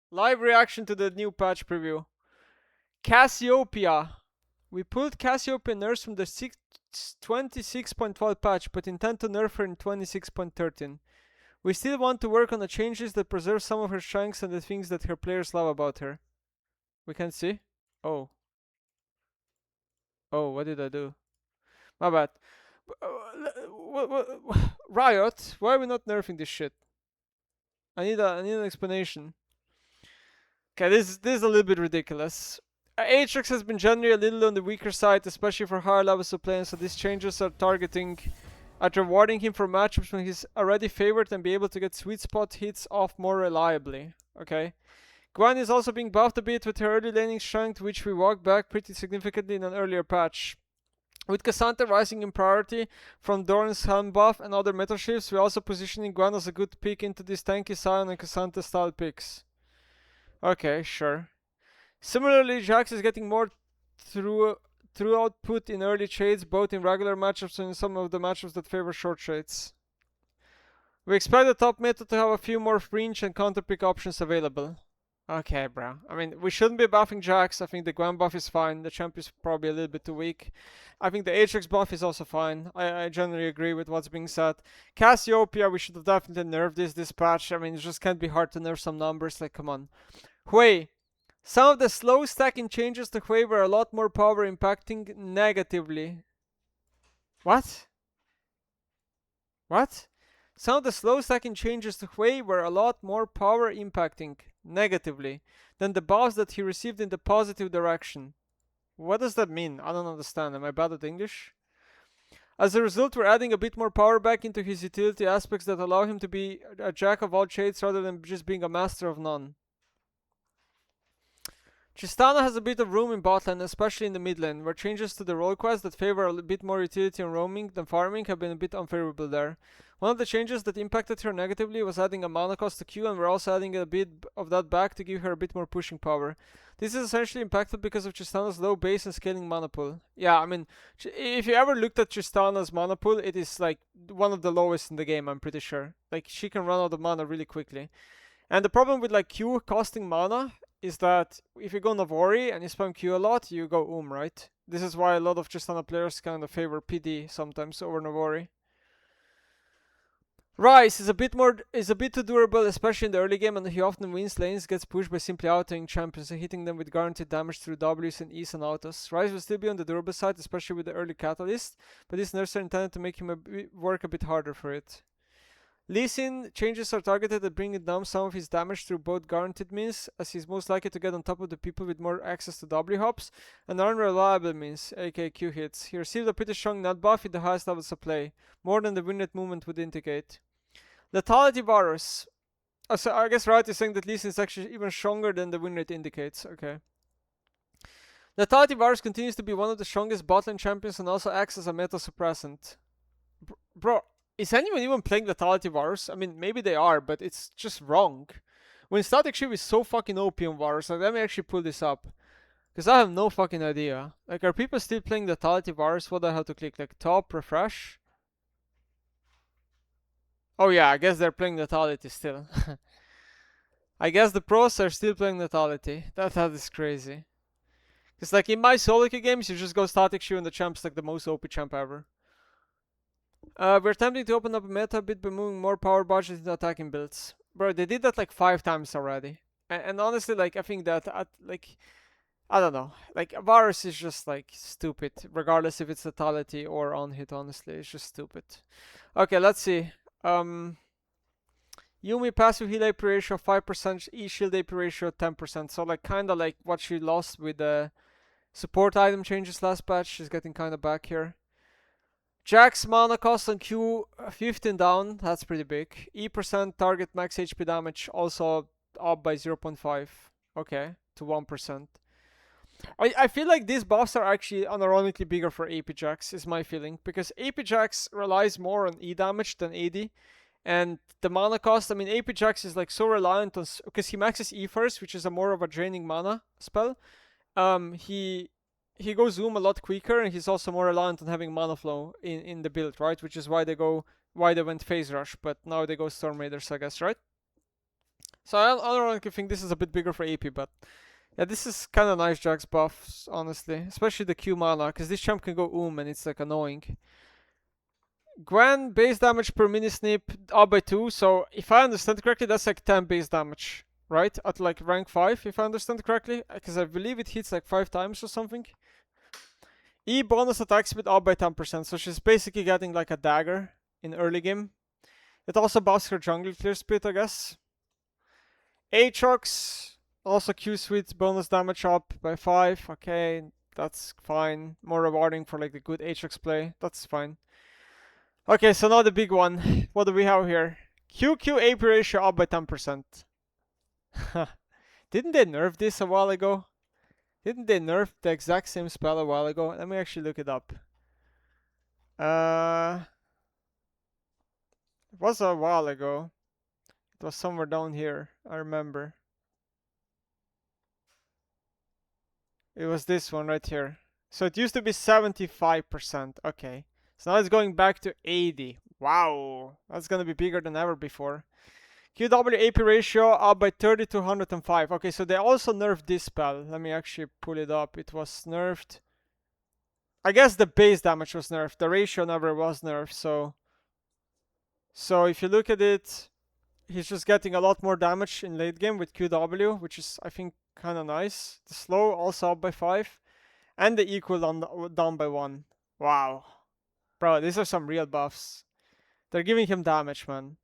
Live reaction to the new patch preview. Cassiopeia. We pulled Cassiopeia nerfs from the 26.12 patch, but intend to nerf her in 26.13. We still want to work on the changes that preserve some of her strengths and the things that her players love about her. We can see. Oh. Oh, what did I do? My bad. Riot, why are we not nerfing this shit? I need an explanation. Okay, this is a little bit ridiculous. Aatrox has been generally a little on the weaker side, especially for higher levels of play, so these changes are targeting at rewarding him for matchups when he's already favored and be able to get sweet spot hits off more reliably. Okay. Gwen is also being buffed a bit with her early laning strength, which we walked back pretty significantly in an earlier patch. With Cassandra rising in priority from Doran's helm buff and other meta shifts, we're also positioning Gwen as a good pick into these tanky Sion and Cassandra style picks. Okay, sure. Similarly, Jax is getting more through output in early trades, both in regular matchups and in some of the matchups that favor short trades. We expect the top meta to have a few more fringe and counter pick options available. Okay, bro. I mean, we shouldn't be buffing Jax. I think the Gwen buff is fine. The champ is probably a little bit too weak. I think the Aatrox buff is also fine. I generally agree with what's being said. Cassiopeia, we should have definitely nerfed this patch. I mean, it just can't be hard to nerf some numbers. Like, come on. Hui. Some of the slow stacking changes to Hui were a lot more power impacting negatively. What? What? Some of the slow stacking changes to Hui were a lot more power impacting negatively than the buffs that he received in the positive direction. What does that mean? I don't understand. Am I bad at English? As a result, we're adding a bit more power back into his utility aspects that allow him to be a jack of all trades rather than just being a master of none. Tristana has a bit of room in bot lane, especially in the mid lane, where changes to the role quests that favor a bit more utility and roaming than farming have been a bit unfavorable there. One of the changes that impacted her negatively was adding a mana cost to Q, and we're also adding a bit of that back to give her a bit more pushing power. This is essentially impacted because of Tristana's low base and scaling mana pool. Yeah, I mean, if you ever looked at Tristana's mana pool, it is like one of the lowest in the game, I'm pretty sure. Like, she can run out of mana really quickly. And the problem with like Q costing mana is that if you go Navori and you spam Q a lot, you go right? This is why a lot of Tristana players kind of favor PD sometimes over Navori. Rice is a bit too durable, especially in the early game, and he often wins lanes, gets pushed by simply outdoing champions and hitting them with guaranteed damage through Ws and E's and autos. Rice will still be on the durable side, especially with the early catalyst, but these nerfs are intended to make him work a bit harder for it. Lee Sin changes are targeted at bringing down some of his damage through both guaranteed means, as he's most likely to get on top of the people with more access to W hops, and unreliable means, aka Q hits. He received a pretty strong net buff in the highest levels of play, more than the win rate movement would indicate. Lethality virus. So I guess Riot is saying that Lee Sin is actually even stronger than the win rate indicates. Okay. Lethality virus continues to be one of the strongest botlane champions and also acts as a meta suppressant. Bro, is anyone even playing Lethality Varus? I mean, maybe they are, but it's just wrong. When Static Shiv is so fucking OP on Varus, like, let me actually pull this up. Because I have no fucking idea. Like, are people still playing Lethality Varus? What do I have to click? Like, top, refresh? Oh yeah, I guess they're playing Lethality still. I guess the pros are still playing Lethality. That is crazy. Because, like, in my solo queue games, you just go Static Shiv and the champ's like the most OP champ ever. We're attempting to open up a meta a bit by moving more power budget into attacking builds. Bro, they did that like 5 times already. And honestly, like, I think that, like, I don't know. Like, Varus is just, like, stupid. Regardless if it's lethality or on hit, honestly. It's just stupid. Okay, let's see. Yumi passive heal AP ratio 5%, E shield AP ratio 10%. So, like, kinda like what she lost with the support item changes last patch. She's getting kinda back here. Jax mana cost on Q 15 down, that's pretty big. E% target max HP damage also up by 0.5. Okay, to 1%. I feel like these buffs are actually unironically bigger for AP Jax, is my feeling. Because AP Jax relies more on E damage than AD. And the mana cost, I mean, AP Jax is like so reliant on, because he maxes E first, which is a more of a draining mana spell. He goes Zoom a lot quicker, and he's also more reliant on having mana flow in the build, right? Which is why they went Phase Rush, but now they go Storm Raiders, I guess, right? So I ironically think this is a bit bigger for AP, but yeah, this is kind of nice Jax buffs, honestly. Especially the Q mana, because this champ can go and it's like annoying. Gwen base damage per mini snip up by 2, so if I understand correctly, that's like 10 base damage, right? At like rank 5, if I understand correctly, because I believe it hits like 5 times or something. E bonus attack speed up by 10%, so she's basically getting like a dagger in early game. It also buffs her jungle clear speed, I guess. Aatrox, also Q suite bonus damage up by 5. Okay, that's fine. More rewarding for like the good Aatrox play. That's fine. Okay, so now the big one. What do we have here? QQ AP ratio up by 10%. Didn't they nerf this a while ago? Didn't they nerf the exact same spell a while ago? Let me actually look it up. It was a while ago. It was somewhere down here, I remember. It was this one right here. So it used to be 75%. Okay. So now it's going back to 80. Wow. That's gonna be bigger than ever before. QW AP ratio up by 30 to 105. Okay, so they also nerfed this spell. Let me actually pull it up. It was nerfed. I guess the base damage was nerfed. The ratio never was nerfed, so if you look at it, he's just getting a lot more damage in late game with QW, which is, I think, kind of nice. The slow also up by 5. And the equal down by 1. Wow. Bro, these are some real buffs. They're giving him damage, man.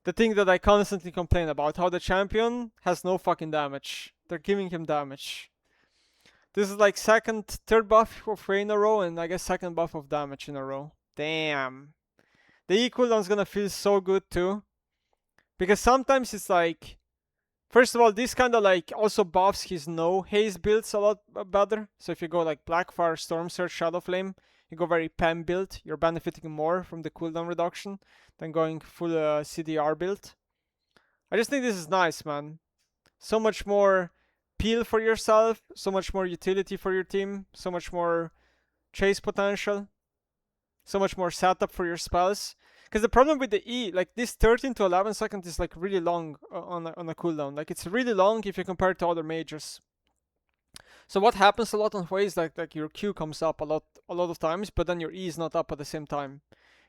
The thing that I constantly complain about, how the champion has no fucking damage. They're giving him damage. This is like third buff of Ray in a row, and I guess second buff of damage in a row. Damn. The E cooldown's gonna feel so good too. Because sometimes it's like, first of all, this kind of like also buffs his no haze builds a lot better. So if you go like Blackfire, Storm Surge, Shadow Flame, you go very PEM build, you're benefiting more from the cooldown reduction than going full CDR build. I just think this is nice, man. So much more peel for yourself, so much more utility for your team, so much more chase potential, so much more setup for your spells. Because the problem with the E, like this 13 to 11 seconds is like really long on a cooldown. Like it's really long if you compare it to other mages. So what happens a lot on Hwei is like your Q comes up a lot of times, but then your E is not up at the same time.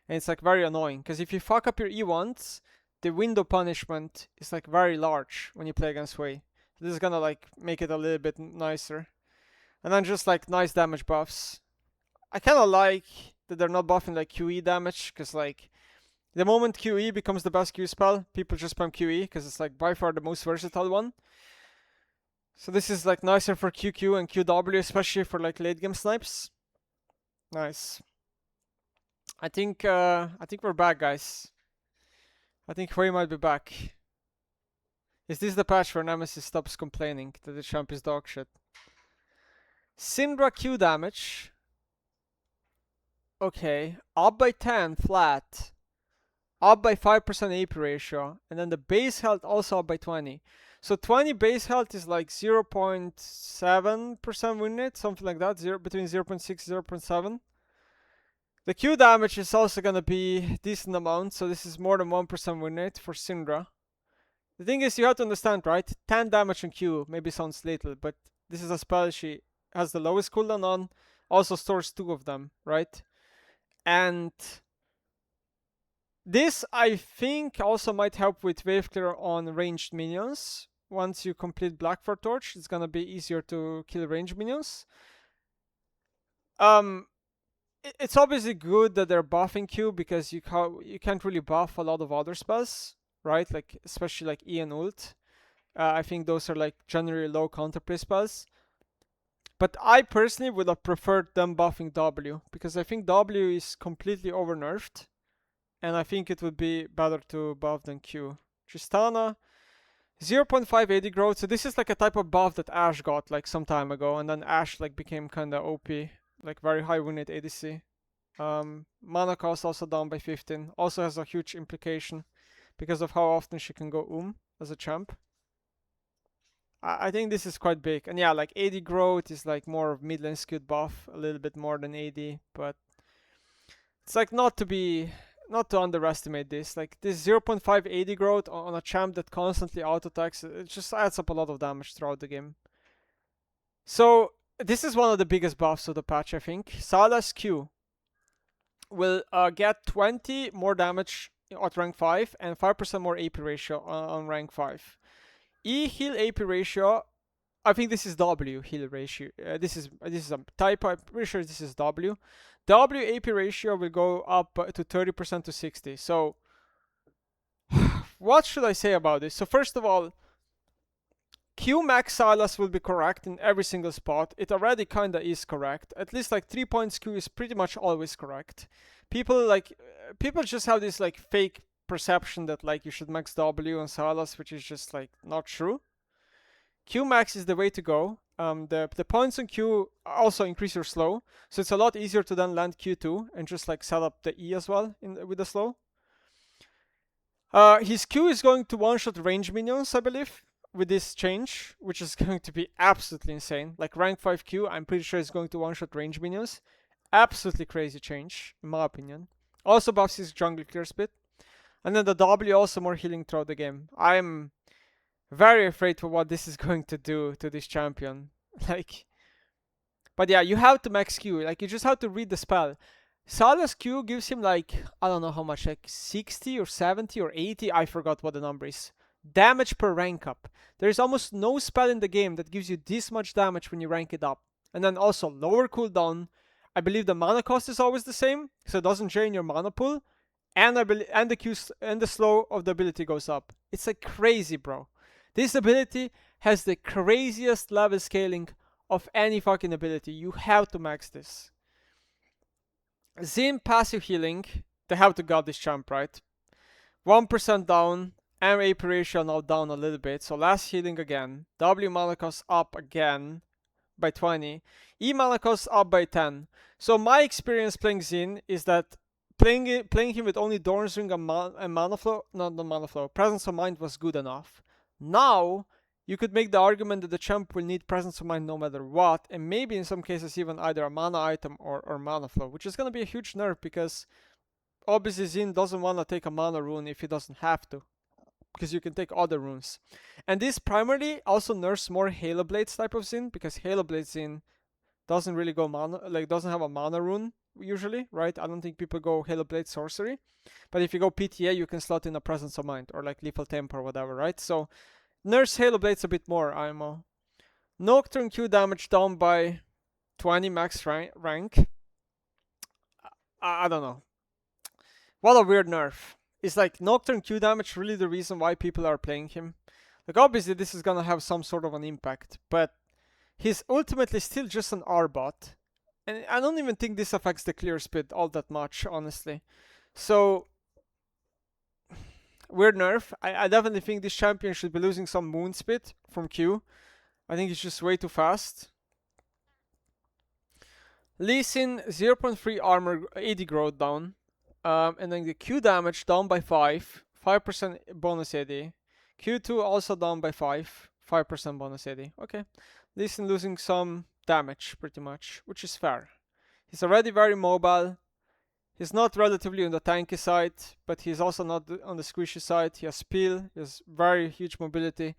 And it's like very annoying. Because if you fuck up your E once, the window punishment is like very large when you play against Hwei. So this is gonna like make it a little bit nicer. And then just like nice damage buffs. I kinda like that they're not buffing like QE damage, because like the moment QE becomes the best Q spell, people just spam QE because it's like by far the most versatile one. So this is like nicer for QQ and QW, especially for like late game snipes. Nice. I think we're back, guys. I think Hwei might be back. Is this the patch where Nemesis stops complaining that the champ is dog shit? Syndra Q damage. Okay, up by 10 flat. Up by 5% AP ratio, and then the base health also up by 20. So 20 base health is like 0.7% win rate, something like that, between 0.6 and 0.7. The Q damage is also gonna be decent amount, so this is more than 1% win rate for Syndra. The thing is, you have to understand, right? 10 damage on Q maybe sounds little, but this is a spell she has the lowest cooldown on, also stores 2 of them, right? And this, I think, also might help with wave clear on ranged minions. Once you complete Blackfire Torch, it's gonna be easier to kill ranged minions. It's obviously good that they're buffing Q, because you can't really buff a lot of other spells, right? Like especially like E and ult. I think those are like generally low counterplay spells. But I personally would have preferred them buffing W, because I think W is completely over nerfed. And I think it would be better to buff than Q. Tristana, 0.5 AD growth. So this is like a type of buff that Ashe got like some time ago, and then Ashe like became kinda OP, like very high win rate ADC. Mana cost also down by 15. Also has a huge implication because of how often she can go as a champ. I think this is quite big. And yeah, like AD growth is like more of mid lane skewed buff, a little bit more than AD, but it's like not to be not to underestimate this. Like this 0.5 AD growth on a champ that constantly auto attacks, it just adds up a lot of damage throughout the game. So this is one of the biggest buffs of the patch, I think. Sylas Q will get 20 more damage at rank 5 and 5% more AP ratio on rank 5. E heal AP ratio, I think this is W heal ratio. This is a typo. I'm pretty sure this is W. W AP ratio will go up to 30% to 60. So what should I say about this? So first of all, Q max Sylas will be correct in every single spot. It already kinda is correct. At least like 3 points Q is pretty much always correct. People just have this like fake perception that like you should max W on Sylas, which is just like not true. Q max is the way to go. The points on Q also increase your slow, so it's a lot easier to then land Q2 and just like set up the E as well with the slow. His Q is going to one-shot range minions, I believe, with this change, which is going to be absolutely insane. Like rank 5 Q, I'm pretty sure it's going to one-shot range minions. Absolutely crazy change, in my opinion. Also buffs his jungle clear speed. And then the W also more healing throughout the game. I'm very afraid for what this is going to do to this champion. Like, but yeah, you have to max Q. Like, you just have to read the spell. Sylas Q gives him like, I don't know how much, like 60 or 70 or 80, I forgot what the number is. Damage per rank up. There's almost no spell in the game that gives you this much damage when you rank it up. And then also lower cooldown. I believe the mana cost is always the same, so it doesn't drain your mana pool. And the Q and the slow of the ability goes up. It's like crazy, bro. This ability has the craziest level scaling of any fucking ability. You have to max this. Zin passive healing. They have to got this champ, right? 1% down. M AP ratio now down a little bit. So last healing again. W mana cost up again by 20. E mana cost up by 10. So my experience playing Zin is that playing him with only Dorn's Ring and Mana Flow, not Mana Flow, Presence of Mind was good enough. Now, you could make the argument that the champ will need Presence of Mind no matter what, and maybe in some cases even either a mana item or Mana Flow, which is going to be a huge nerf because obviously Zin doesn't want to take a mana rune if he doesn't have to, because you can take other runes. And this primarily also nerfs more Halo Blades type of Zin, because Halo Blade Zin doesn't really go mana, like doesn't have a mana rune usually, right? I don't think people go Halo Blade Sorcery, but if you go PTA, you can slot in a Presence of Mind or like Lethal Tempo or whatever, right? So nerfs Halo Blades a bit more, IMO. Nocturne Q damage down by 20 max rank. I don't know. What a weird nerf. Is like Nocturne Q damage really the reason why people are playing him? Like obviously this is gonna have some sort of an impact, but he's ultimately still just an R-bot. And I don't even think this affects the clear speed all that much, honestly. So, weird nerf. I definitely think this champion should be losing some moon speed from Q. I think he's just way too fast. Lee Sin, 0.3 armor, 80 growth down. And then the Q damage down by 5. 5% bonus AD. Q2 also down by 5. 5% bonus AD. Okay. Lee Sin losing some damage, pretty much, which is fair. He's already very mobile. He's not relatively on the tanky side, but he's also not on the squishy side. He has peel, he has very huge mobility.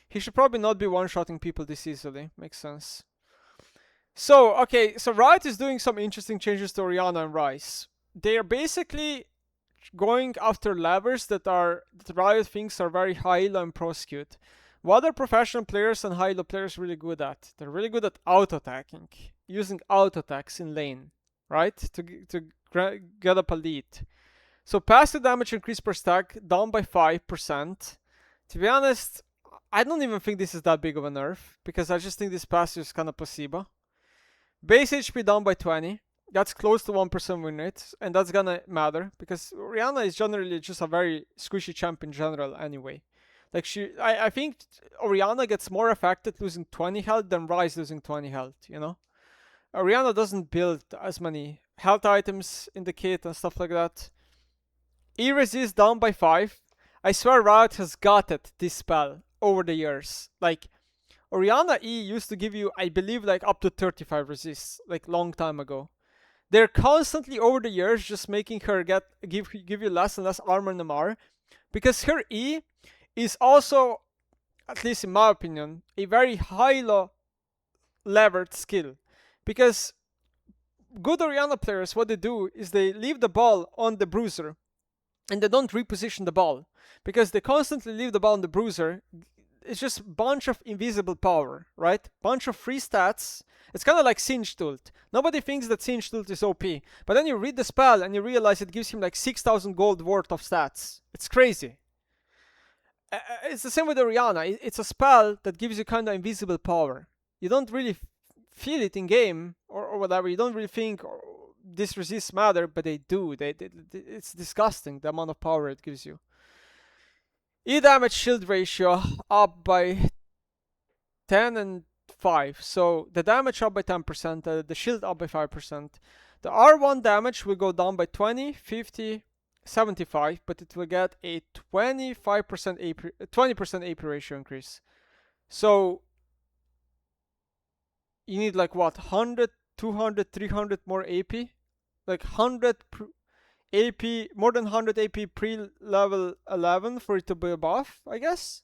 He should probably not be one-shotting people this easily. Makes sense. So, okay, so Riot is doing some interesting changes to Orianna and Ryze. They are basically going after levers that Riot thinks are very high-elo and pro-skewed. What are professional players and high-elo players really good at? They're really good at auto-attacking, using auto-attacks in lane, right? To get up a lead. So passive damage increase per stack down by 5%. To be honest, I don't even think this is that big of a nerf, because I just think this passive is kind of placebo. Base HP down by 20. That's close to 1% win rate, and that's gonna matter, because Orianna is generally just a very squishy champ in general anyway. Like I think Orianna gets more affected losing 20 health than Ryze losing 20 health, you know? Orianna doesn't build as many health items in the kit and stuff like that. E-resist down by 5. I swear Riot has gutted this spell over the years. Like, Orianna E used to give you, I believe, like up to 35 resists, like long time ago. they're constantly over the years just making her give you less and less armor and MR, because her E is also, at least in my opinion, a very high-low levered skill. Because good Orianna players, what they do is they leave the ball on the bruiser and they don't reposition the ball, because they constantly leave the ball on the bruiser. It's just a bunch of invisible power, right? Bunch of free stats. It's kind of like Singed Ult. Nobody thinks that Singed Ult is OP, but then you read the spell and you realize it gives him like 6,000 gold worth of stats. It's crazy. It's the same with Orianna. It's a spell that gives you kind of invisible power. You don't really feel it in game or whatever. You don't really think this resists matter, but they do. It's disgusting the amount of power it gives you. E damage shield ratio up by 10 and 5. So the damage up by 10%, the shield up by 5%. The R1 damage will go down by 20, 50, 75, but it will get a 25% AP, 20% AP ratio increase. So you need like what, 100, 200, 300 more AP? Like 100 AP, more than 100 AP pre-level 11 for it to be a buff, I guess.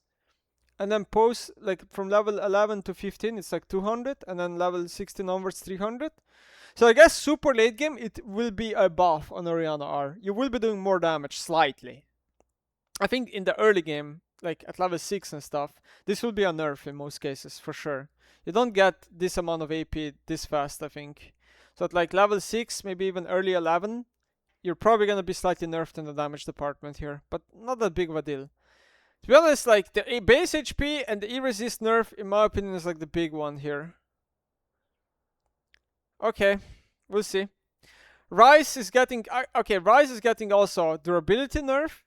And then post, like from level 11 to 15, it's like 200, and then level 16 onwards, 300. So I guess super late game, it will be a buff on Orianna R. You will be doing more damage, slightly. I think in the early game, like at level 6 and stuff, this will be a nerf in most cases, for sure. You don't get this amount of AP this fast, I think. So at like level 6, maybe even early 11, you're probably going to be slightly nerfed in the damage department here, but not that big of a deal. To be honest, like the base HP and the E-resist nerf, in my opinion, is like the big one here. Okay, we'll see. Ryze is getting... Okay, Ryze is getting also durability nerf,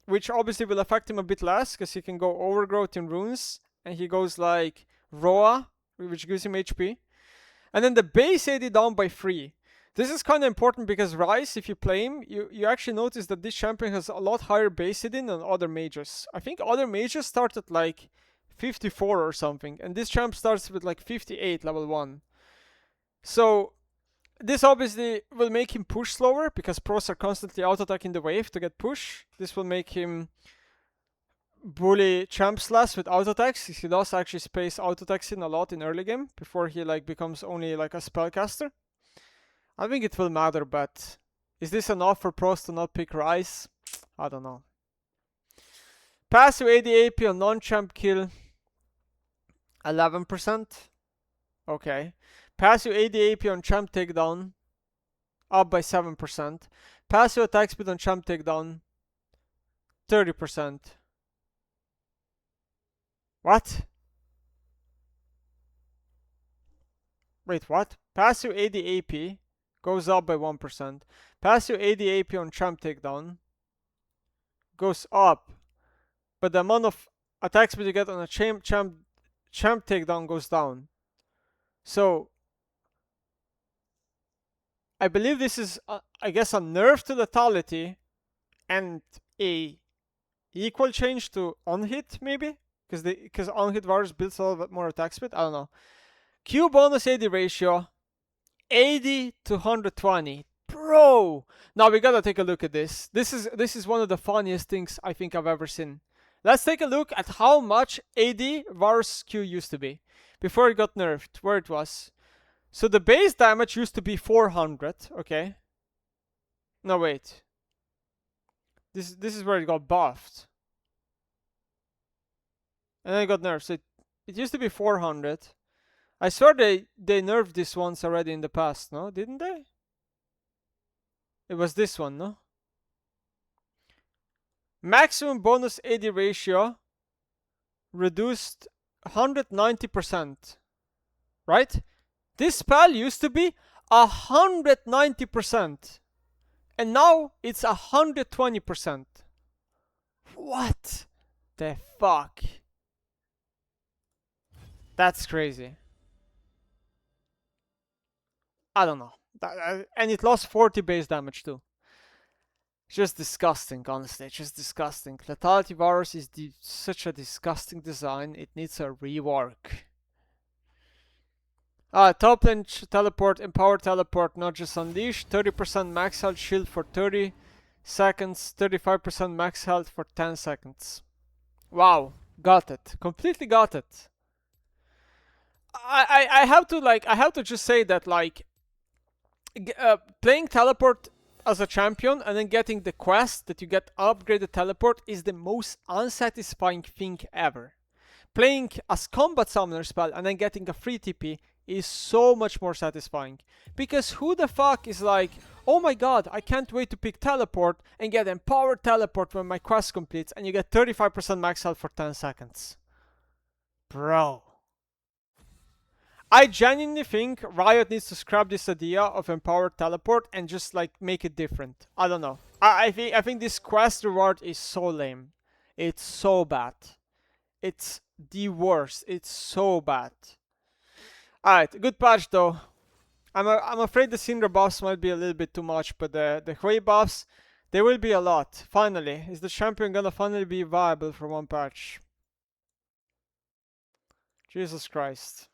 which obviously will affect him a bit less, because he can go overgrowth in runes, and he goes like Roa, which gives him HP. And then the base AD down by 3. This is kind of important because Ryze, if you play him, you actually notice that this champion has a lot higher base AD than other mages. I think other mages start at like 54 or something, and this champ starts with like 58 level 1. So this obviously will make him push slower, because pros are constantly auto-attacking the wave to get push. This will make him bully champs less with auto-attacks. He does actually space auto-attacks in a lot in early game, before he like becomes only like a spellcaster. I think it will matter, but is this enough for pros to not pick Ryze? I don't know. Passive AD AP on non-champ kill, 11%. Okay. Passive AD AP on champ takedown, up by 7%. Passive attack speed on champ takedown, 30%. What? Wait, what? Passive AD AP goes up by 1%. Passive AD AP on champ takedown goes up, but the amount of attack speed you get on a champ takedown goes down. So I believe this is, I guess, a nerf to lethality and a equal change to on-hit, maybe? Because on-hit virus builds a little bit more attack speed? I don't know. Q bonus AD ratio, 80 to 120. Bro! Now we gotta take a look at this. This is one of the funniest things I think I've ever seen. Let's take a look at how much AD Varus Q used to be before it got nerfed, where it was. So the base damage used to be 400, okay? No, wait. This is where it got buffed. And then it got nerfed. So it used to be 400. I swear they nerfed this once already in the past, no? Didn't they? It was this one, no? Maximum bonus AD ratio reduced 190%. Right? This spell used to be 190%. And now it's 120%. What the fuck? That's crazy. I don't know. And it lost 40 base damage too. Just disgusting, honestly. Just disgusting. Lethality Virus is such a disgusting design. It needs a rework. Top lane teleport, empower teleport, not just unleash. 30% max health shield for 30 seconds, 35% max health for 10 seconds. Wow, got it. Completely got it. I have to I have to just say that playing teleport as a champion and then getting the quest that you get upgraded teleport is the most unsatisfying thing ever. Playing as combat summoner spell and then getting a free TP is so much more satisfying. Because who the fuck is like, oh my god, I can't wait to pick teleport and get empowered teleport when my quest completes and you get 35% max health for 10 seconds. Bro. I genuinely think Riot needs to scrap this idea of empowered teleport and just make it different. I don't know. I think this quest reward is so lame. It's so bad. It's the worst. It's so bad. Alright, good patch though. I'm afraid the Syndra buffs might be a little bit too much, but the Hui buffs, they will be a lot. Finally, is the champion gonna finally be viable for one patch? Jesus Christ.